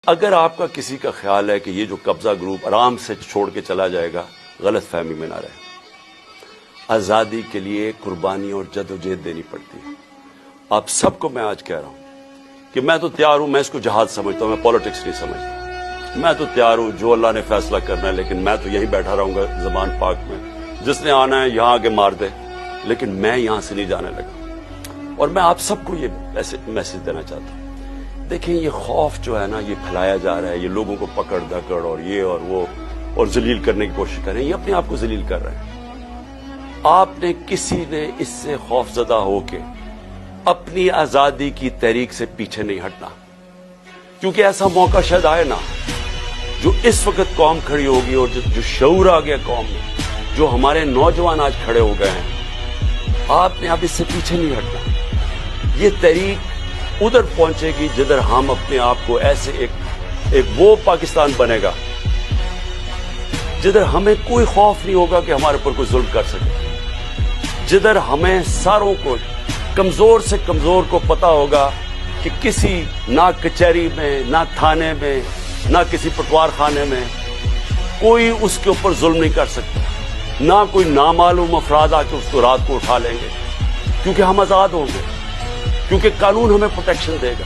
اگر آپ کا کسی کا خیال ہے کہ یہ جو قبضہ گروپ آرام سے چھوڑ کے چلا جائے گا، غلط فہمی میں نہ رہے۔ آزادی کے لیے قربانی اور جدوجہد دینی پڑتی ہے۔ آپ سب کو میں آج کہہ رہا ہوں کہ میں تو تیار ہوں، میں اس کو جہاد سمجھتا ہوں، میں پالیٹکس نہیں سمجھتا۔ میں تو تیار ہوں، جو اللہ نے فیصلہ کرنا ہے، لیکن میں تو یہیں بیٹھا رہوں گا زمان پاک میں۔ جس نے آنا ہے یہاں آگے مار دے، لیکن میں یہاں سے نہیں جانے لگا۔ اور میں آپ سب کو یہ میسج دینا چاہتا ہوں، دیکھیں یہ خوف جو ہے نا، یہ پھیلایا جا رہا ہے، یہ لوگوں کو پکڑ دھکڑ اور یہ اور وہ اور ذلیل کرنے کی کوشش کر رہے ہیں، یہ اپنے آپ کو ذلیل کر رہے ہیں۔ آپ نے کسی نے اس سے خوف زدہ ہو کے اپنی آزادی کی تحریک سے پیچھے نہیں ہٹنا، کیونکہ ایسا موقع شاید آئے نا، جو اس وقت قوم کھڑی ہوگی اور جو شعور آ گیا قوم میں، جو ہمارے نوجوان آج کھڑے ہو گئے ہیں، آپ نے اب اس سے پیچھے نہیں ہٹنا۔ یہ تحریک ادھر پہنچے گی جدھر ہم اپنے آپ کو ایسے ایک وہ پاکستان بنے گا جدھر ہمیں کوئی خوف نہیں ہوگا کہ ہمارے اوپر کوئی ظلم کر سکے، جدھر ہمیں ساروں کو، کمزور سے کمزور کو پتا ہوگا کہ کسی نہ کچہری میں، نہ تھانے میں، نہ کسی پٹوار خانے میں کوئی اس کے اوپر ظلم نہیں کر سکتا، نہ کوئی نامعلوم افراد آ کے اس کو رات کو اٹھا لیں گے، کیونکہ ہم آزاد ہوں گے، کیونکہ قانون ہمیں پروٹیکشن دے گا۔